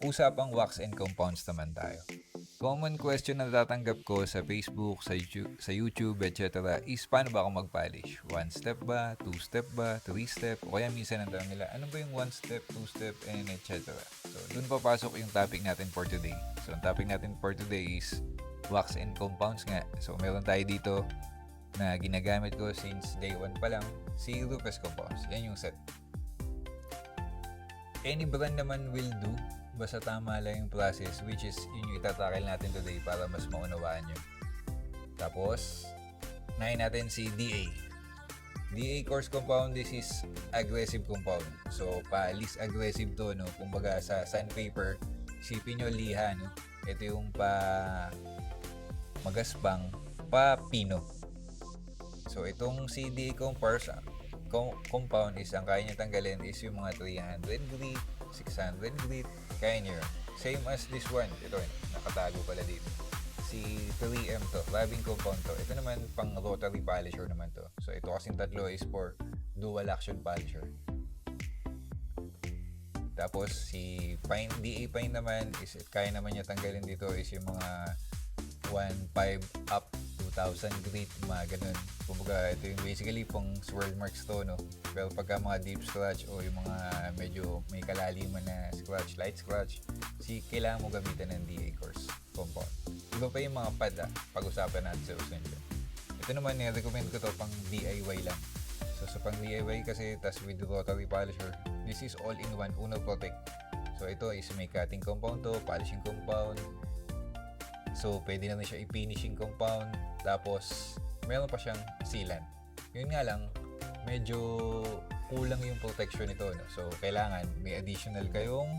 Usapang wax and compounds naman tayo. Common question na natatanggap ko sa Facebook, sa YouTube, etc. is paano ba ako mag-polish? One step ba? Two step ba? Three step? O kaya minsan ang tanong nila, ano ba yung one step, two step, and etc. So, dun papasok yung topic natin for today. So, ang topic natin for today is wax and compounds nga. So, meron tayo dito na ginagamit ko since day 1 pa lang, si Rufus Compounds. Yan yung set. Any brand naman will do, basta tama lang yung process, which is yun yung itatakil natin today para mas maunawaan nyo. Tapos, nahin natin si DA. DA coarse compound, this is aggressive compound. So, pa-least aggressive to, no? Kumbaga sa sandpaper, isipin nyo liha, no? Ito yung pa magaspang, pa pino. So, itong CDA compound is ang kaya niya tanggalin is yung mga 300 grit, 600 grit, kaya niya. Same as this one. Ito, nakatago pala dito. Si 3M to, rubbing compound to. Ito naman pang rotary polisher naman to. So, ito kasing tatlo is for dual action polisher. Tapos, si Pine, DA Pine naman is kaya naman niya tanggalin dito is yung mga 1.5 up 2,000 grit, mga ganun. Kumbaga, ito yung basically pang swirl marks to, no? Pero pagka mga deep scratch o yung mga medyo may kalaliman na scratch, light scratch, kailangan mo gamitan ng DA coarse compound. Iba pa yung mga pad, pag-usapan natin sa usan dyan. Ito naman, recommend ko to pang DIY lang. So, sa pang DIY kasi, tas with rotary polisher, this is all-in-one, Uno Protect. So, ito is may cutting compound to, polishing compound. So, pwede na siya i-finishing compound. Tapos, meron pa siyang sealant. Yun nga lang, medyo kulang yung protection nito. No? So, kailangan may additional kayong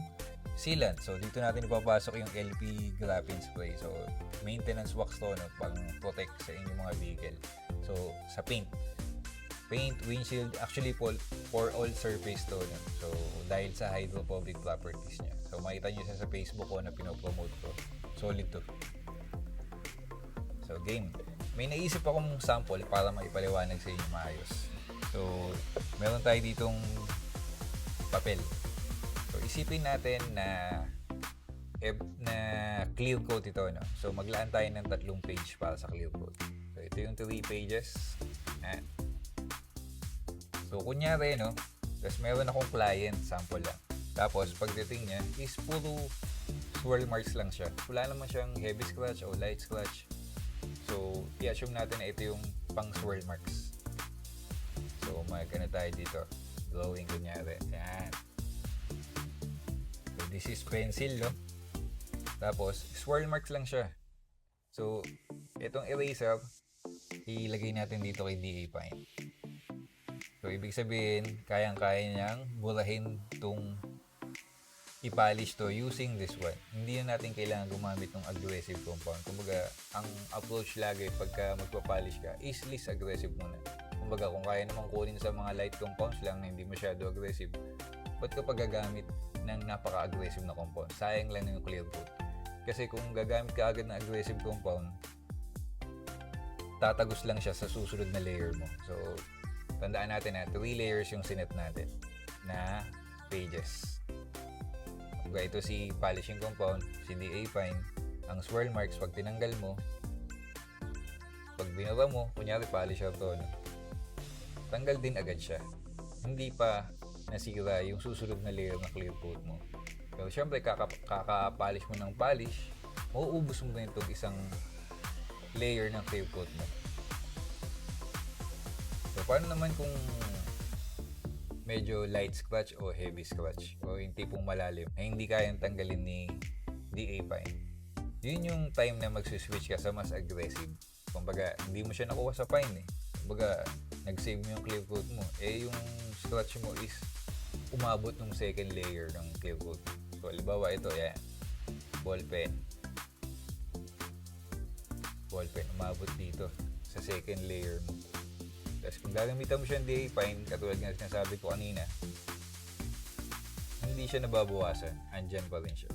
sealant. So, dito natin ipapasok yung LP graphene spray. So, maintenance wax to, no? Pang protect sa inyong mga vehicle. So, sa paint, windshield, actually for all surface to. No? So, dahil sa hydrophobic properties niya. So, makita nyo siya sa Facebook ko na pinopromote ko. Solid to. So, game. May naisip akong sample para maipaliwanag sa inyo maayos. So, meron tayo ditong papel. So, isipin natin na clear coat ito, no? So, maglaan tayo ng 3 page para sa clear coat. So, ito yung 3 pages. So, kunyari, no? Tapos, meron akong client, sample lang. Tapos, pagdating niya, is puro swirl marks lang siya. Wala naman siyang heavy scratch o light scratch. So, i-assume natin na ito yung pang swirl marks. So, magkano tayo dito. Drawing kunyari. Yan. So, this is pencil, no? Tapos, swirl marks lang siya. So, itong eraser, ilagay natin dito kay DA Pine. So, ibig sabihin, kayang-kaya niyang burahin itong i-polish to using this one. Hindi na natin kailangan gumamit ng aggressive compound. Kumbaga, ang approach lagi pagka magpa-polish ka is least aggressive muna. Kumbaga, kung kaya namang kunin sa mga light compounds lang na hindi masyado aggressive, ba't kapag gagamit ng napaka-aggressive na compound? Sayang lang yung clear coat. Kasi kung gagamit ka agad ng aggressive compound, tatagos lang siya sa susunod na layer mo. So, tandaan natin na 3 layers yung sinet natin na pages. Ito si polishing compound, si DA Fine. Ang swirl marks, pag tinanggal mo, pag binura mo, kunyari polisher to, no? Tanggal din agad siya. Hindi pa nasira yung susunod na layer na clear coat mo. Pero syempre, kaka-polish mo ng polish, mauubos mo na itong isang layer ng clear coat mo. So, paano naman kung medyo light scratch o heavy scratch o yung tipong malalim na hindi kayang tanggalin ni DA Pine? Yun yung time na mag-switch ka sa mas aggressive. Kumbaga, hindi mo siya nakuha sa Pine eh. Kumbaga, nag-save mo yung clear coat mo. Yung scratch mo is umabot ng second layer ng clear coat. So, halimbawa ito, yan. Ball pen, umabot dito sa second layer mo. Tapos kung gagamitan mo siya ng DA Fine, katulad nga sinasabi ko kanina, hindi siya nababawasan. Andyan pa rin siya.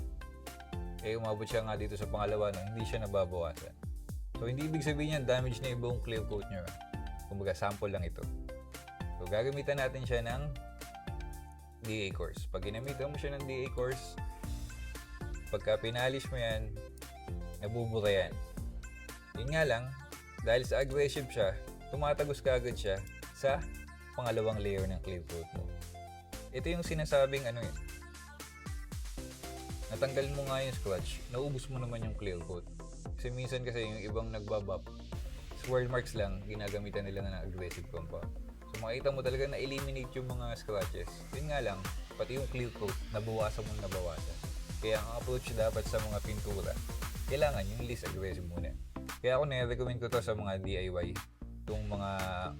Umabot siya nga dito sa pangalawa, no? Hindi siya nababawasan. So, hindi ibig sabihin yan, damage na yung buong clear coat nyo. Kumbaga, sample lang ito. So, gagamitan natin siya ng DA course. Pag ginamitan mo siya ng DA course, pagka pinalish mo yan, nabubura yan. Yun nga lang, dahil sa aggressive siya, tumatagos ka agad siya sa pangalawang layer ng clear coat mo. Ito yung sinasabing natanggal mo nga yung scratch, naubos mo naman yung clear coat. Kasi minsan kasi yung ibang nagbabap, swirl marks lang, ginagamitan nila ng aggressive compound. So makita mo talaga na eliminate yung mga scratches. Yun nga lang, pati yung clear coat, nabawasan. Kaya ang approach dapat sa mga pintura, kailangan yung least aggressive muna. Kaya ako na-recommend ko to sa mga DIY, itong mga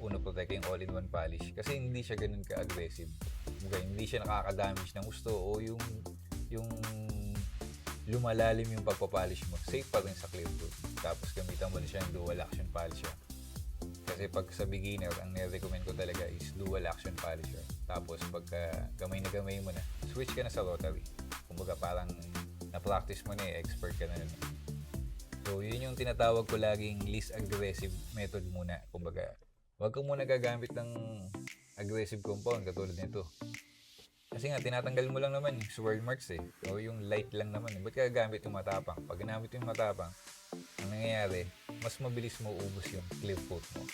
Uno Protect, yung all-in-one polish. Kasi hindi siya ganun ka-aggressive. Hindi siya nakaka-damage ng gusto o yung lumalalim yung pagpapolish mo. Safe pa rin sa clear coat. Tapos gamitan mo na siya ng dual action polisher. Kasi pag sa beginner, ang nire-recommend ko talaga is dual action polisher. Tapos pagka gamay na gamay mo na, switch ka na sa rotary. Kumbaga parang na-practice mo na expert ka na nun. So yun yung tinatawag ko laging least aggressive method muna. Kumbaga, wag ka muna gagamit ng aggressive compound katulad nito. Kasi nga, tinatanggal mo lang naman yung swirl marks o yung light lang naman. Ba't ka gagamit yung matapang? Pag ginamit yung matapang, ang nangyayari, mas mabilis mo ubos yung clear coat mo.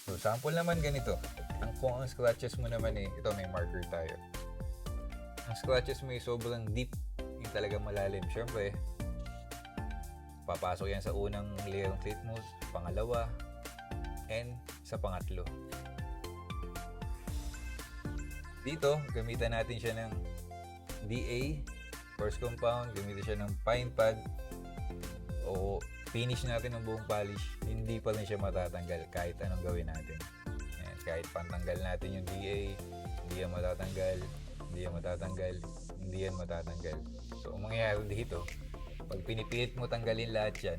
So, sample naman ganito. Kung ang scratches mo naman ito may marker tayo. Ang scratches mo sobrang deep, yung talagang malalim. Siyempre, papasok yan sa unang layer ng clear mo, pangalawa, and sa pangatlo. Dito, gamitan natin siya ng DA, first compound, gamitan siya ng fine pad, o finish natin ng buong polish, hindi pa rin siya matatanggal kahit anong gawin natin. Ayan, kahit pantanggal natin yung DA, hindi yan matatanggal. So, ang mangyayari dito, pag pinipilit mo tanggalin lahat yan,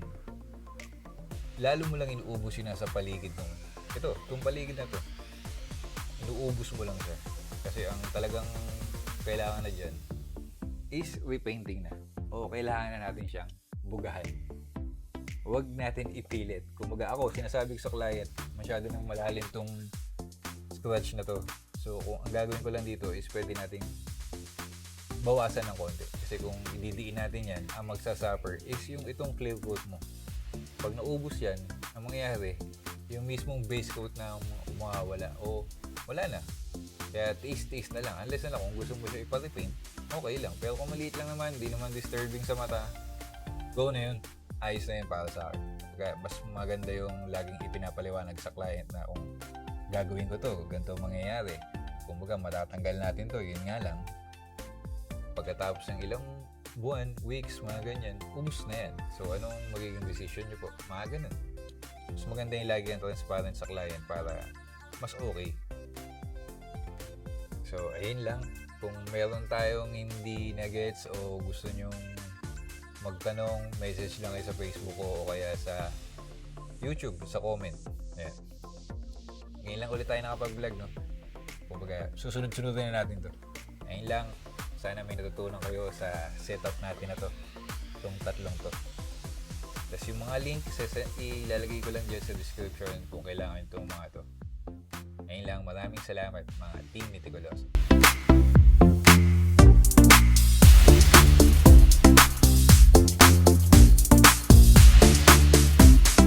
lalo mo lang inuubos yun nasa paligid nung itong paligid na to. Inuubos mo lang siya. Kasi ang talagang kailangan na dyan is repainting na. O kailangan na natin siyang bugahan. Huwag natin ipilit. Kumbaga ako, sinasabi ko sa client, masyado nang malalim tong scratch na to. So kung ang gagawin ko lang dito is pwede nating bawasan ng konti. Kasi kung ididiin natin yan, ang magsasuffer is yung itong clear coat mo. Pag naubos yan, ang mangyayari, yung mismong base coat na umawala o wala na. Kaya tiis-tiis na lang. Unless na lang kung gusto mo siya ipa-repaint, okay lang. Pero kung maliit lang naman, di naman disturbing sa mata, go na yun. Ayos na yun para sa akin. Kaya mas maganda yung laging ipinapaliwanag sa client na kung gagawin ko to, ganito mangyayari. Kumbaga matatanggal natin to, yun nga lang. Pagkatapos ng ilang buwan, weeks, mga ganyan, ubus na yan. So anong magiging decision nyo po? Mga ganun. Mas maganda yung lagi ang transparent sa client para mas okay. So, ayun lang. Kung meron tayong hindi na-gets o gusto nyong magtanong, message lang kayo sa Facebook ko o kaya sa YouTube, sa comment. Ayan. Ngayon lang ulit tayo nakapag-vlog, no? Kumbaga, susunod-sunodin na natin to. Ayun lang. Sana may natutunan kayo sa setup natin na to. Itong tatlong to. Tapos yung mga link, ilalagay ko lang dyan sa description kung kailangan itong mga to. Ayun lang, maraming salamat mga Team Meticuloso.